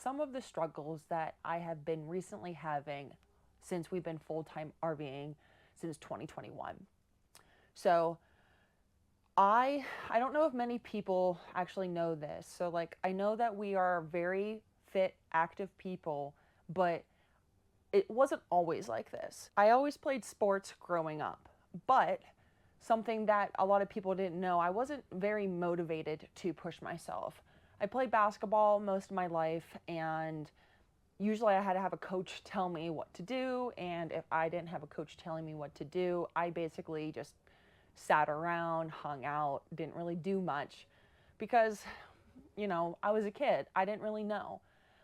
some of the struggles that I have been recently having since we've been full-time RVing since 2021. So I don't know if many people actually know this. So like I know that we are very fit, active people, but it wasn't always like this. I always played sports growing up, but something that a lot of people didn't know, I wasn't very motivated to push myself. I played basketball most of my life, and usually I had to have a coach tell me what to do, and if I didn't have a coach telling me what to do, I basically just sat around, hung out, didn't really do much because, I was a kid. I didn't really know.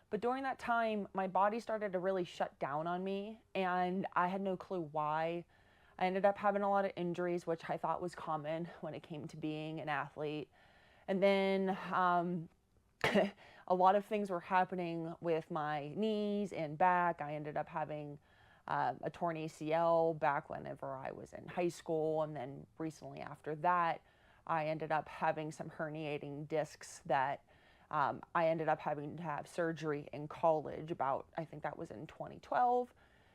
But during that time, my body started to really shut down on me, and I had no clue why. I ended up having a lot of injuries, which I thought was common when it came to being an athlete. And then a lot of things were happening with my knees and back. I ended up having a torn ACL back whenever I was in high school. And then recently after that, I ended up having some herniating discs that I ended up having to have surgery in college about, I think that was in 2012.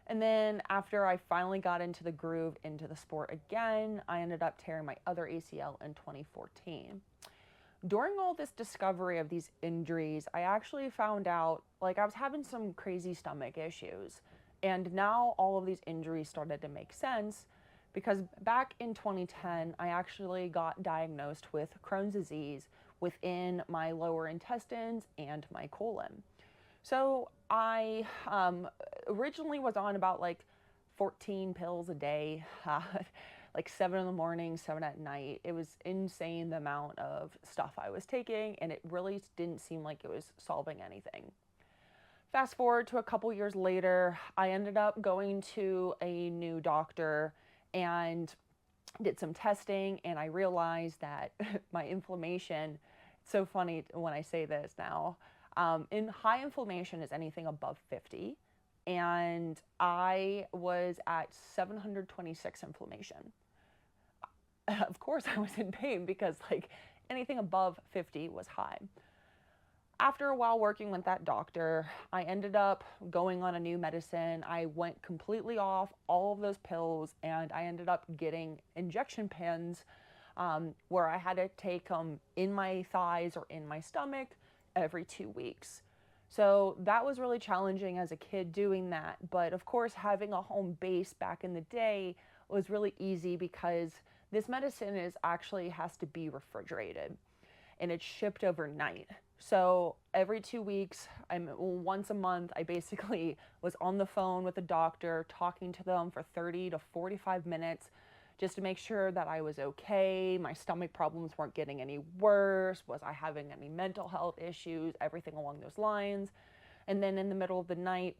And then after I finally got into the groove, into the sport again, I ended up tearing my other ACL in 2014. During all this discovery of these injuries, I actually found out like I was having some crazy stomach issues. And now all of these injuries started to make sense because back in 2010, I actually got diagnosed with Crohn's disease within my lower intestines and my colon. So I originally was on about like 14 pills a day, like 7 in the morning, 7 at night. It was insane the amount of stuff I was taking, and it really didn't seem like it was solving anything. Fast forward to a couple years later, I ended up going to a new doctor and did some testing, and I realized that my inflammation, it's so funny when I say this now, in high inflammation is anything above 50, and I was at 726 inflammation. Of course I was in pain because like anything above 50 was high. After a while working with that doctor, I ended up going on a new medicine. I went completely off all of those pills, and I ended up getting injection pens where I had to take them in my thighs or in my stomach every 2 weeks. So that was really challenging as a kid doing that. But of course, having a home base back in the day was really easy because this medicine is actually has to be refrigerated and it's shipped overnight. So every 2 weeks, once a month, I basically was on the phone with a doctor, talking to them for 30 to 45 minutes just to make sure that I was okay, my stomach problems weren't getting any worse, was I having any mental health issues, everything along those lines. And then in the middle of the night,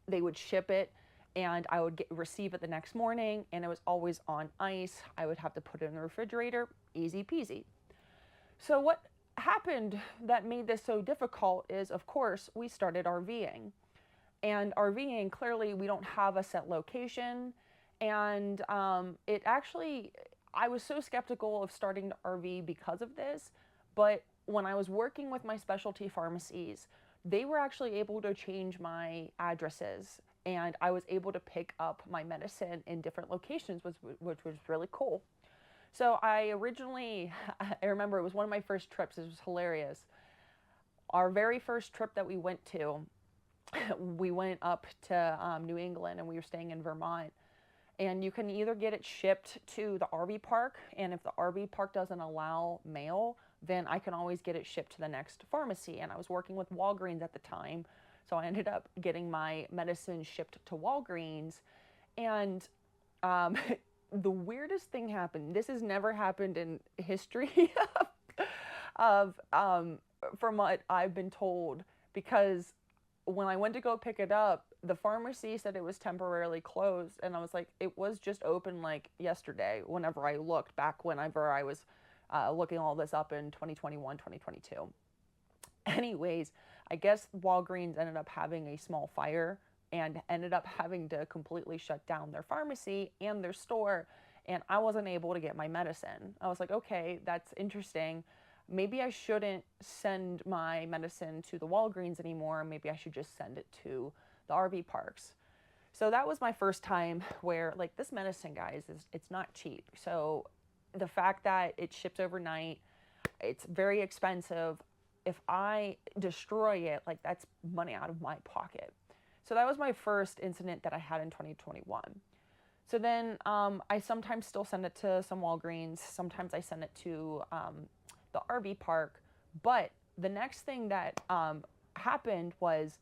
they would ship it and I would receive it the next morning, and it was always on ice. I would have to put it in the refrigerator, easy peasy. So what happened that made this so difficult is, of course, we started RVing. And RVing, clearly, we don't have a set location. And it actually, I was so skeptical of starting to RV because of this. But when I was working with my specialty pharmacies, they were actually able to change my addresses. And I was able to pick up my medicine in different locations, which was really cool. So I remember it was one of my first trips. It was hilarious. Our very first trip that we went to, we went up to New England, and we were staying in Vermont. And you can either get it shipped to the RV park, and if the RV park doesn't allow mail, then I can always get it shipped to the next pharmacy. And I was working with Walgreens at the time, so I ended up getting my medicine shipped to Walgreens. And the weirdest thing happened. This has never happened in history of from what I've been told, because when I went to go pick it up, the pharmacy said it was temporarily closed, and I was like, it was just open like yesterday whenever I looked back whenever I was looking all this up in 2021, 2022. Anyways, I guess Walgreens ended up having a small fire and ended up having to completely shut down their pharmacy and their store, and I wasn't able to get my medicine. I was like, okay, that's interesting. maybe I shouldn't send my medicine to the Walgreens anymore. Maybe I should just send it to the RV parks. So that was my first time where, like, this medicine, guys, it's not cheap. So the fact that it ships overnight, it's very expensive. If I destroy it, like, that's money out of my pocket. So that was my first incident that I had in 2021. So then I sometimes still send it to some Walgreens. Sometimes I send it to the RV park. But the next thing that happened was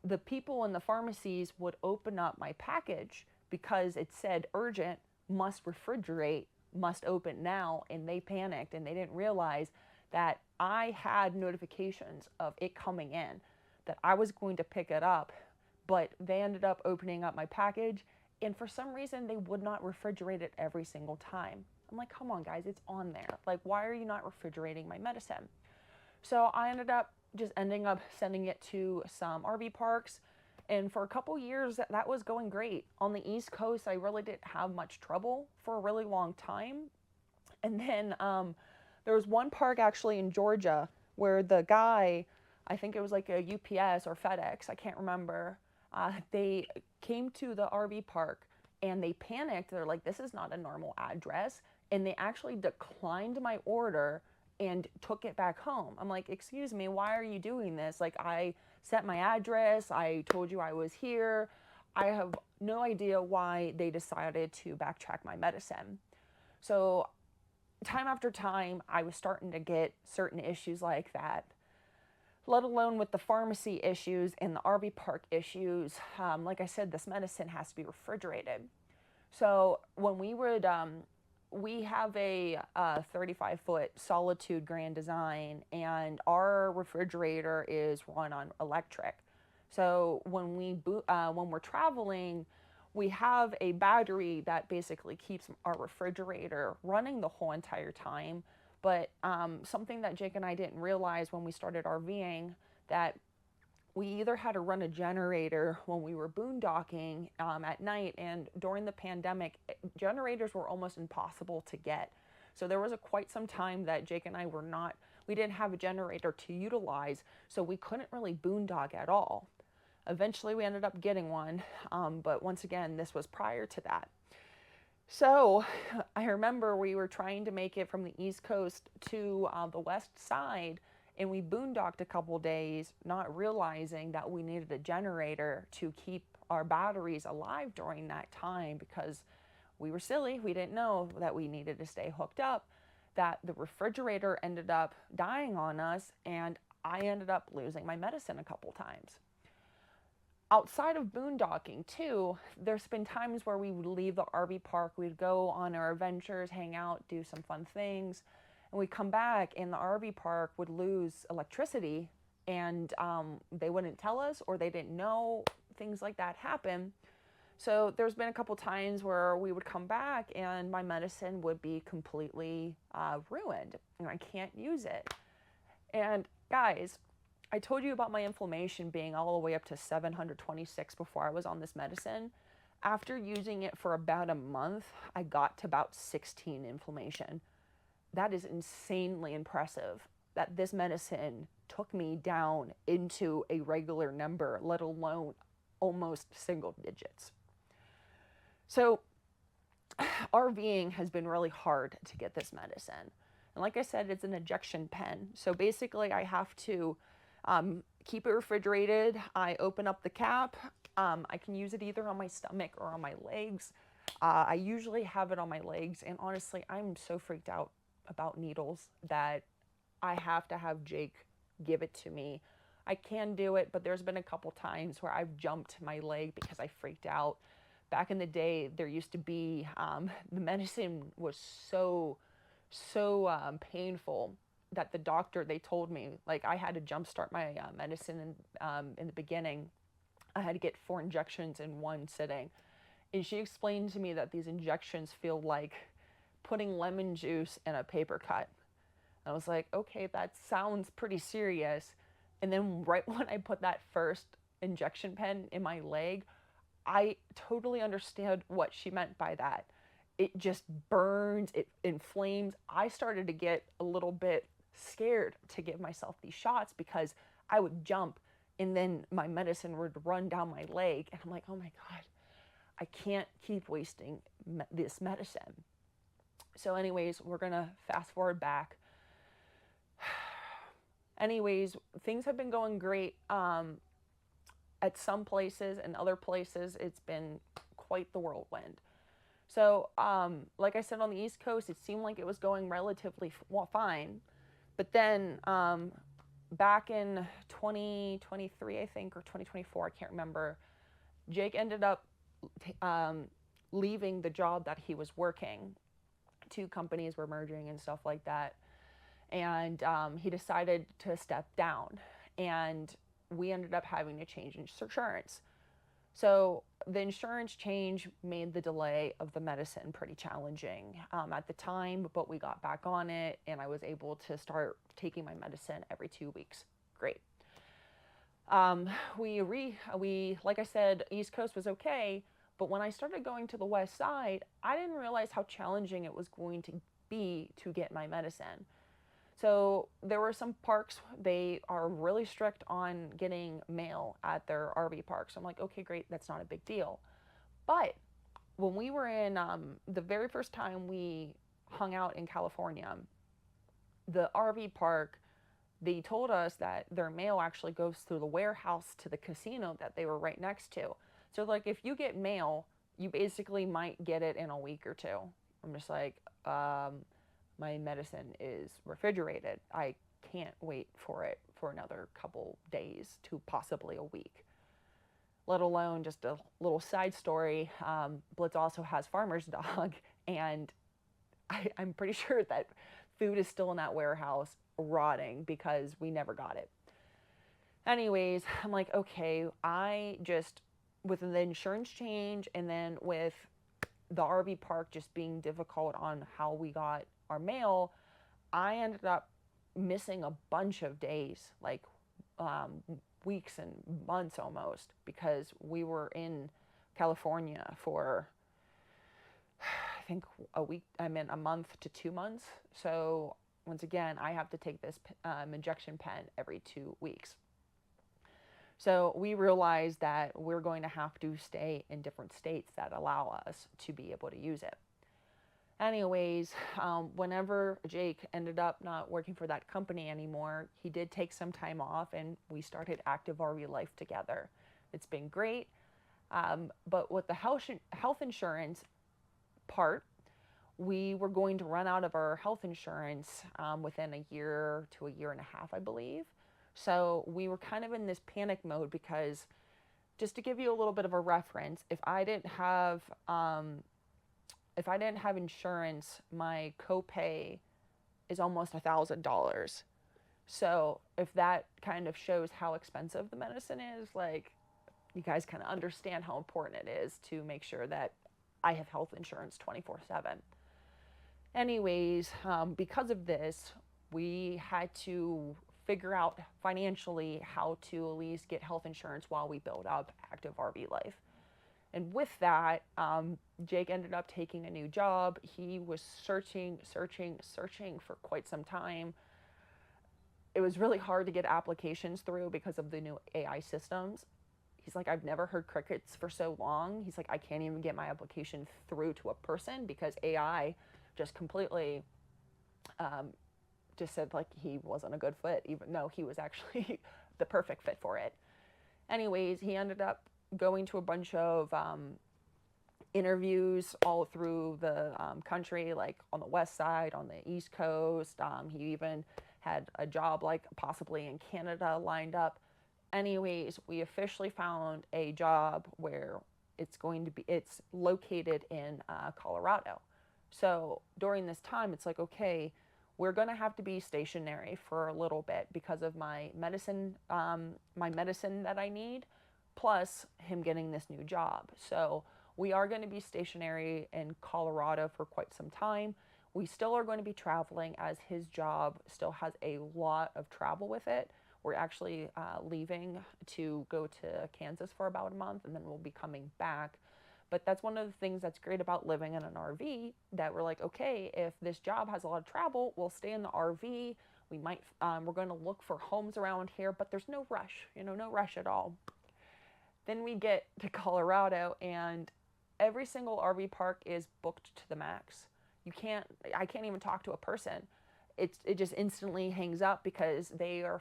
the people in the pharmacies would open up my package because it said urgent, must refrigerate, must open now. And they panicked and they didn't realize that I had notifications of it coming in, that I was going to pick it up, but they ended up opening up my package. And for some reason, they would not refrigerate it every single time. I'm like, come on, guys, it's on there. Like, why are you not refrigerating my medicine? So I ended up sending it to some RV parks. And for a couple years, that was going great. On the East Coast, I really didn't have much trouble for a really long time. And then there was one park actually in Georgia where the guy, I think it was like a UPS or FedEx, I can't remember, they came to the RV park and they panicked. They're like, this is not a normal address. And they actually declined my order and took it back home. I'm like, excuse me, why are you doing this? Like, I set my address, I told you I was here. I have no idea why they decided to backtrack my medicine. So time after time, I was starting to get certain issues like that, let alone with the pharmacy issues and the RV park issues. Like I said, this medicine has to be refrigerated. So when we have a 35-foot Solitude Grand Design, and our refrigerator is run on electric. So when we're traveling, we have a battery that basically keeps our refrigerator running the whole entire time. But something that Jake and I didn't realize when we started RVing, that we either had to run a generator when we were boondocking at night, and during the pandemic, generators were almost impossible to get. So there was quite some time that Jake and I we didn't have a generator to utilize, so we couldn't really boondock at all. Eventually we ended up getting one, but once again, this was prior to that. So I remember we were trying to make it from the East Coast to the West Side, and we boondocked a couple days, not realizing that we needed a generator to keep our batteries alive during that time, because we were silly. We didn't know that we needed to stay hooked up, that the refrigerator ended up dying on us, and I ended up losing my medicine a couple times. Outside of boondocking too, there's been times where we would leave the RV park, we'd go on our adventures, hang out, do some fun things, and we'd come back and the RV park would lose electricity, and they wouldn't tell us, or they didn't know. Things like that happen. So there's been a couple times where we would come back and my medicine would be completely ruined and I can't use it. And guys, I told you about my inflammation being all the way up to 726 before I was on this medicine. After using it for about a month, I got to about 16 inflammation. That is insanely impressive, that this medicine took me down into a regular number, let alone almost single digits. So RVing has been really hard to get this medicine. And like I said, it's an injection pen. So basically I have to keep it refrigerated. I open up the cap. I can use it either on my stomach or on my legs. I usually have it on my legs. And honestly, I'm so freaked out about needles that I have to have Jake give it to me. I can do it, but there's been a couple times where I've jumped my leg because I freaked out. Back in the day, there used to be, the medicine was so painful that the doctor, they told me, like, I had to jumpstart my medicine in the beginning. I had to get 4 injections in one sitting. And she explained to me that these injections feel like putting lemon juice in a paper cut. And I was like, okay, that sounds pretty serious. And then right when I put that first injection pen in my leg, I totally understood what she meant by that. It just burns, it inflames. I started to get a little bit scared to give myself these shots because I would jump and then my medicine would run down my leg. And I'm like, oh my God, I can't keep wasting this medicine. So anyways, we're going to fast forward back. Anyways, things have been going great at some places, and other places it's been quite the whirlwind. So, like I said, on the East Coast, it seemed like it was going relatively fine. But then back in 2023, I think, or 2024, I can't remember, Jake ended up leaving the job that he was working. Two companies were merging and stuff like that. And he decided to step down. And we ended up having to change insurance. So the insurance change made the delay of the medicine pretty challenging at the time, but we got back on it and I was able to start taking my medicine every 2 weeks. Great. We like I said, East Coast was okay, but when I started going to the West Side, I didn't realize how challenging it was going to be to get my medicine. So there were some parks, they are really strict on getting mail at their RV parks. I'm like, okay, great, that's not a big deal. But when we were in the very first time we hung out in California, the RV park, they told us that their mail actually goes through the warehouse to the casino that they were right next to. So like if you get mail, you basically might get it in a week or two. I'm just like, my medicine is refrigerated. I can't wait for it for another couple days to possibly a week. Let alone just a little side story. Blitz also has farmer's dog, and I'm pretty sure that food is still in that warehouse rotting because we never got it. Anyways, I'm like, okay, with the insurance change and then with the RV park just being difficult on how we got our mail, I ended up missing a bunch of days, like weeks and months almost, because we were in California for, I think, a month to 2 months. So once again, I have to take this injection pen every 2 weeks. So we realized that we're going to have to stay in different states that allow us to be able to use it. Anyways, whenever Jake ended up not working for that company anymore, he did take some time off and we started active RV life together. It's been great. But with the health insurance part, we were going to run out of our health insurance within a year to a year and a half, I believe. So we were kind of in this panic mode because, just to give you a little bit of a reference, if I didn't have insurance, my copay is almost $1,000. So if that kind of shows how expensive the medicine is, like, you guys kind of understand how important it is to make sure that I have health insurance 24/7. Anyways, because of this, we had to figure out financially how to at least get health insurance while we build up active RV life. And with that, Jake ended up taking a new job. He was searching for quite some time. It was really hard to get applications through because of the new AI systems. He's like, I've never heard crickets for so long. He's like, I can't even get my application through to a person because AI just completely just said like he wasn't a good fit, even though he was actually the perfect fit for it. Anyways, he ended up going to a bunch of interviews all through the country, like on the West Side, on the East Coast. He even had a job like possibly in Canada lined up. Anyways, we officially found a job where it's located in Colorado. So during this time, it's like, okay, we're going to have to be stationary for a little bit because of my medicine that I need, plus him getting this new job. So we are going to be stationary in Colorado for quite some time. We still are going to be traveling as his job still has a lot of travel with it. We're actually leaving to go to Kansas for about a month, and then we'll be coming back. But that's one of the things that's great about living in an RV, that we're like, okay, if this job has a lot of travel, we'll stay in the RV. We're going to look for homes around here, but there's no rush, no rush at all. Then we get to Colorado, and every single RV park is booked to the max. I can't even talk to a person. It just instantly hangs up because they are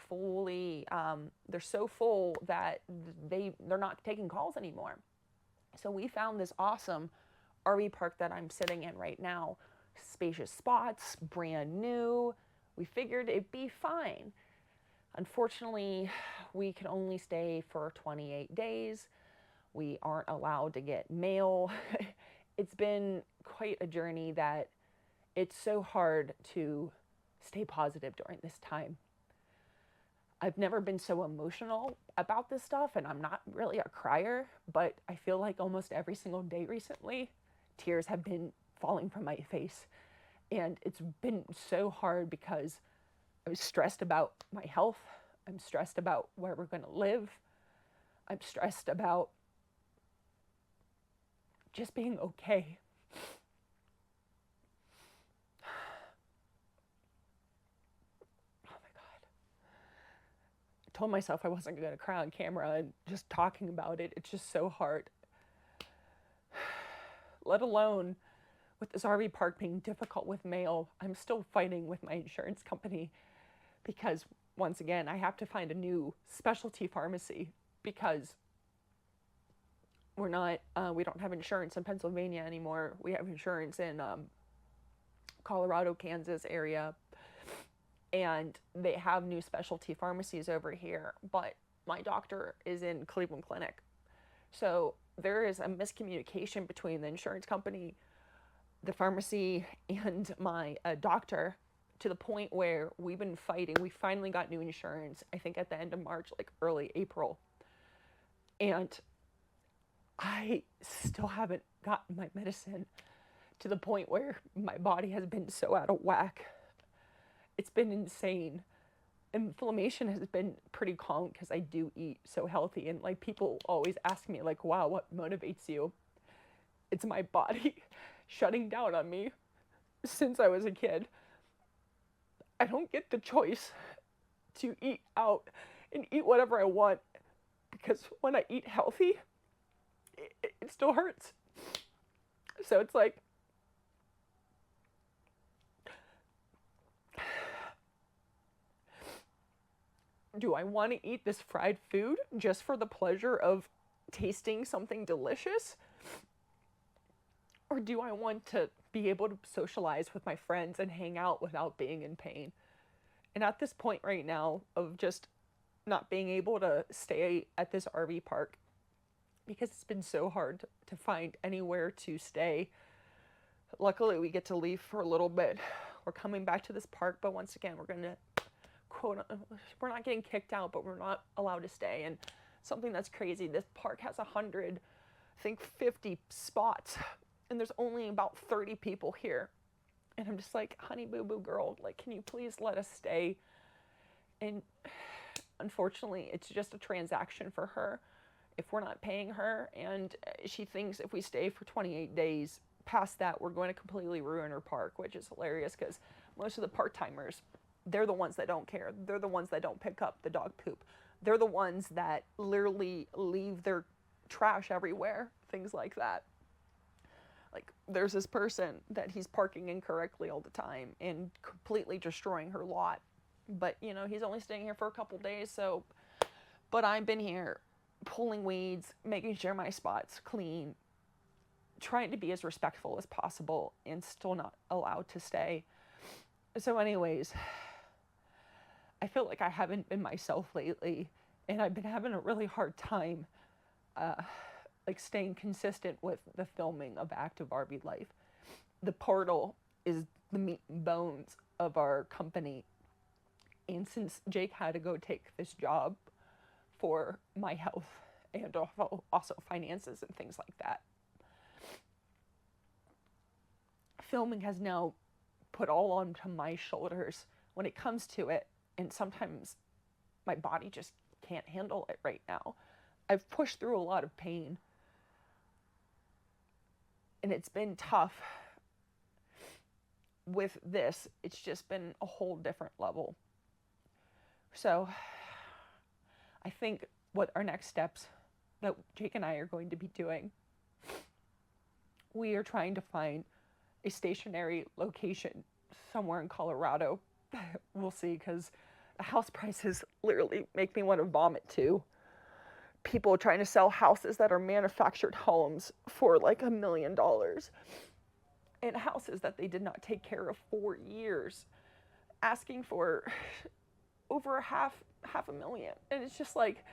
they're so full that they're not taking calls anymore. So we found this awesome RV park that I'm sitting in right now. Spacious spots, brand new. We figured it'd be fine. Unfortunately, we can only stay for 28 days. We aren't allowed to get mail. It's been quite a journey that it's so hard to stay positive during this time. I've never been so emotional about this stuff, and I'm not really a crier, but I feel like almost every single day recently, tears have been falling from my face. And it's been so hard because I was stressed about my health. I'm stressed about where we're going to live. I'm stressed about just being okay. Oh my God. I told myself I wasn't going to cry on camera, and just talking about it, it's just so hard. Let alone with this RV park being difficult with mail, I'm still fighting with my insurance company because, once again, I have to find a new specialty pharmacy because we don't have insurance in Pennsylvania anymore. We have insurance in Colorado, Kansas area, and they have new specialty pharmacies over here, but my doctor is in Cleveland Clinic. So there is a miscommunication between the insurance company, the pharmacy, and my doctor, to the point where we've been fighting. We finally got new insurance, I think at the end of March, like early April. And I still haven't gotten my medicine, to the point where my body has been so out of whack. It's been insane. Inflammation has been pretty calm because I do eat so healthy. And like, people always ask me, like, wow, what motivates you? It's my body shutting down on me since I was a kid. I don't get the choice to eat out and eat whatever I want, because when I eat healthy, it still hurts. So it's like, do I want to eat this fried food just for the pleasure of tasting something delicious? Or do I want to be able to socialize with my friends and hang out without being in pain? And at this point right now of just not being able to stay at this RV park, because it's been so hard to find anywhere to stay. Luckily, we get to leave for a little bit. We're coming back to this park, but once again, we're not getting kicked out, but we're not allowed to stay. And something that's crazy, this park has 50 spots, and there's only about 30 people here. And I'm just like, honey boo boo girl, like, can you please let us stay? And unfortunately, it's just a transaction for her. If we're not paying her, and she thinks if we stay for 28 days, past that, we're going to completely ruin her park, which is hilarious because most of the part-timers, they're the ones that don't care. They're the ones that don't pick up the dog poop. They're the ones that literally leave their trash everywhere, things like that. Like, there's this person that he's parking incorrectly all the time and completely destroying her lot. But, he's only staying here for a couple days, but I've been here pulling weeds, making sure my spot's clean, trying to be as respectful as possible, and still not allowed to stay. So anyways, I feel like I haven't been myself lately, and I've been having a really hard time staying consistent with the filming of Active RV Life. The portal is the meat and bones of our company, and since Jake had to go take this job for my health and also finances and things like that, filming has now put all onto my shoulders when it comes to it, and sometimes my body just can't handle it right now. I've pushed through a lot of pain, and it's been tough. With this, it's just been a whole different level. So I think what our next steps that Jake and I are going to be doing, we are trying to find a stationary location somewhere in Colorado. We'll see, because the house prices literally make me want to vomit too. People trying to sell houses that are manufactured homes for like $1 million, and houses that they did not take care of for years, asking for over half a million. And it's just like,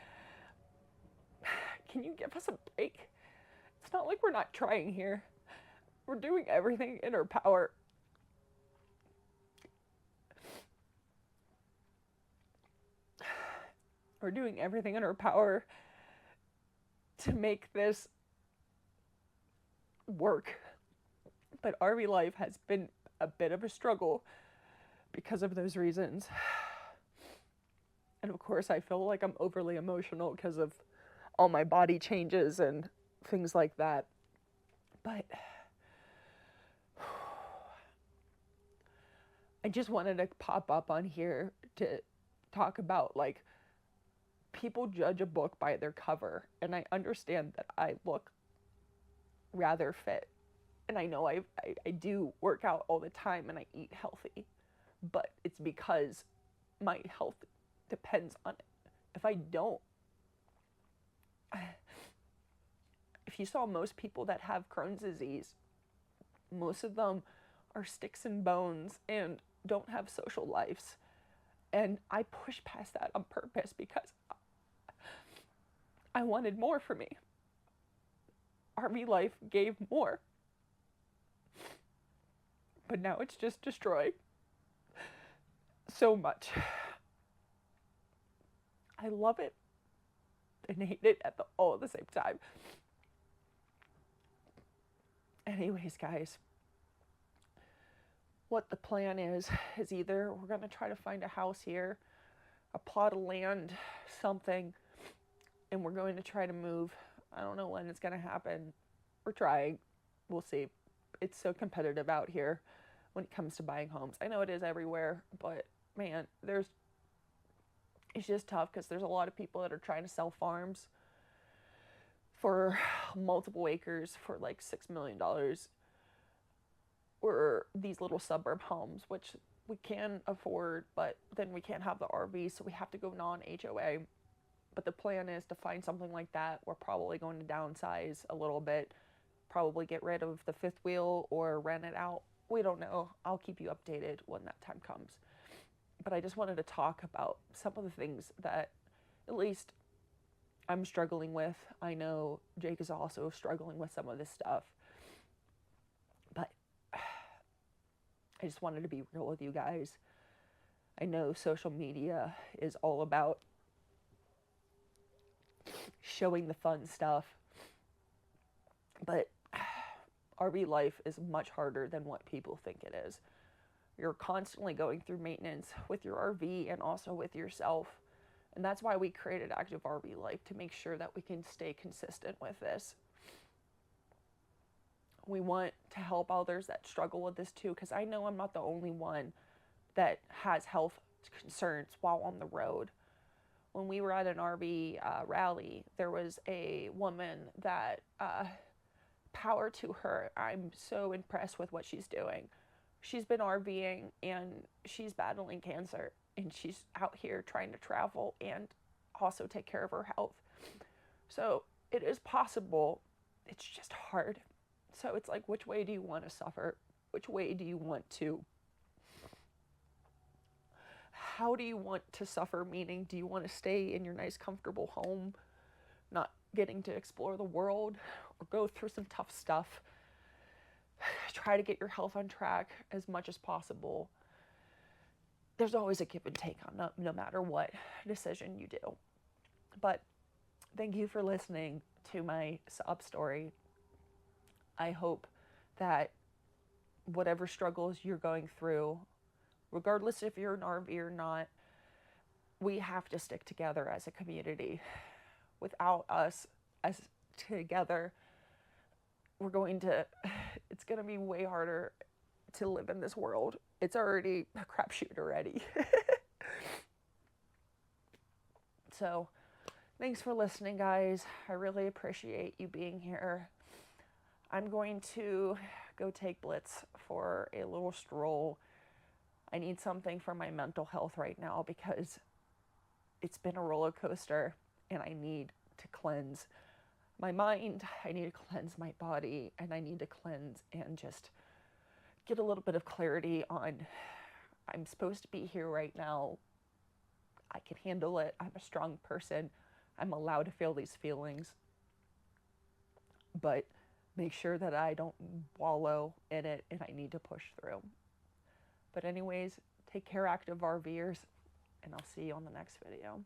can you give us a break? It's not like we're not trying here. We're doing everything in our power. We're doing everything in our power to make this work. But RV life has been a bit of a struggle because of those reasons. And of course, I feel like I'm overly emotional because of all my body changes and things like that. But I just wanted to pop up on here to talk about, like, people judge a book by their cover. And I understand that I look rather fit. And I know I do work out all the time and I eat healthy. But it's because my health depends on it. If I don't, if you saw most people that have Crohn's disease, most of them are sticks and bones and don't have social lives. And I pushed past that on purpose because I wanted more for me. RV life gave more. But now it's just destroyed so much. I love it and hate it all at the same time. Anyways, guys, what the plan is either we're going to try to find a house here, a plot of land, something, and we're going to try to move. I don't know when it's going to happen. We're trying. We'll see. It's so competitive out here when it comes to buying homes. I know it is everywhere, but man, it's just tough because there's a lot of people that are trying to sell farms for multiple acres for like $6 million, or these little suburb homes, which we can afford, but then we can't have the RV, so we have to go non-HOA. But the plan is to find something like that. We're probably going to downsize a little bit, probably get rid of the fifth wheel or rent it out. We don't know. I'll keep you updated when that time comes. But I just wanted to talk about some of the things that at least I'm struggling with. I know Jake is also struggling with some of this stuff. But I just wanted to be real with you guys. I know social media is all about showing the fun stuff, but RV life is much harder than what people think it is. You're constantly going through maintenance with your RV and also with yourself. And that's why we created Active RV Life, to make sure that we can stay consistent with this. We want to help others that struggle with this too, because I know I'm not the only one that has health concerns while on the road. When we were at an RV rally, there was a woman that, power to her. I'm so impressed with what she's doing. She's been RVing and she's battling cancer, and she's out here trying to travel and also take care of her health. So it is possible. It's just hard. So it's like, which way do you want to suffer? Which way do you want to? How do you want to suffer? Meaning, do you want to stay in your nice, comfortable home, not getting to explore the world, or go through some tough stuff? Try to get your health on track as much as possible. There's always a give and take on no matter what decision you do. But thank you for listening to my sob story. I hope that whatever struggles you're going through, regardless if you're an RV or not, we have to stick together as a community. Without us as together, it's going to be way harder to live in this world. It's already a crapshoot already. So thanks for listening, guys. I really appreciate you being here. I'm going to go take Blitz for a little stroll. I need something for my mental health right now because it's been a roller coaster and I need to cleanse my mind, I need to cleanse my body, and I need to cleanse and just get a little bit of clarity on I'm supposed to be here right now. I can handle it. I'm a strong person. I'm allowed to feel these feelings, but make sure that I don't wallow in it and I need to push through. But anyways, take care, active RVers, and I'll see you on the next video.